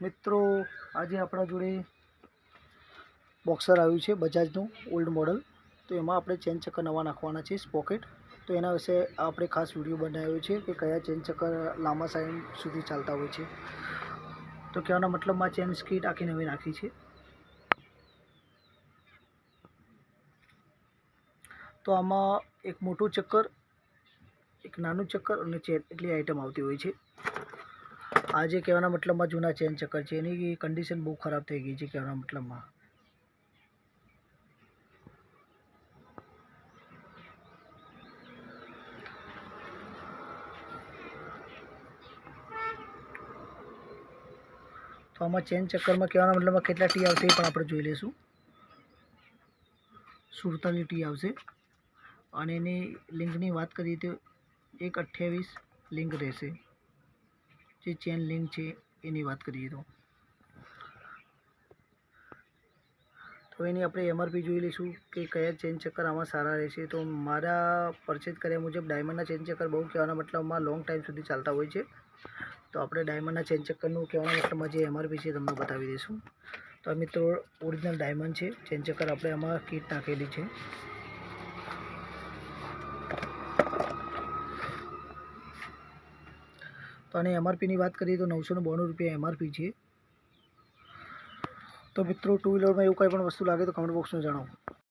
મિત્રો આજે આપણા જોડે બોક્સર આવ્યું છે બજાજનું ઓલ્ડ મોડલ। તો એમાં આપણે ચેન ચક્કર નવા નાખવાના છે સ્પોકેટ। તો એના વિશે આપણે ખાસ વિડીયો બનાવ્યો છે કે કયા ચેન ચક્કર લાંબા ટાઈમ સુધી ચાલતા હોય છે। તો કહેવાનો મતલબમાં ચેન સ્કીટ આખી નવી નાખી છે। તો આમાં એક મોટું ચક્કર, એક નાનું ચક્કર અને ચેન એટલી આઈટમ આવતી હોય છે। આજે કહેવાના મતલબમાં જૂના ચેન ચક્કર છે, એની કન્ડિશન બહુ ખરાબ થઈ ગઈ છે કહેવાના મતલબમાં। તો આમાં ચેન ચક્કરમાં કહેવાના મતલબમાં કેટલા ટી આવશે એ પણ આપણે જોઈ લઈશું। 47 ટી આવશે અને એની લિંકની વાત કરીએ તો 128 લિંક રહેશે। જે ચેન લિંક છે એની વાત કરીએ તો એની આપણે એમઆરપી જોઈ લઈશું કે કયા ચેન ચક્કર આમાં સારા રહેશે। તો મારા પરચેઝ કર્યા મુજબ ડાયમંડના ચેન ચક્કર બહુ કહેવાના મતલબમાં લોંગ ટાઈમ સુધી ચાલતા હોય છે। તો આપણે ડાયમંડના ચેન ચક્કરનું કહેવાના મતલબમાં જે એમઆરપી છે તમને બતાવી દઈશું। તો મિત્રો ઓરિજિનલ ડાયમંડ છે ચેન ચક્કર, આપણે આમાં કીટ નાખેલી છે। તો આની એમઆરપીની વાત કરીએ તો 992 રૂપિયા એમઆરપી છે। તો મિત્રો ટુ વ્હીલરમાં એવું કંઈ પણ વસ્તુ લાગે તો કમેન્ટ બોક્સમાં જણાવો।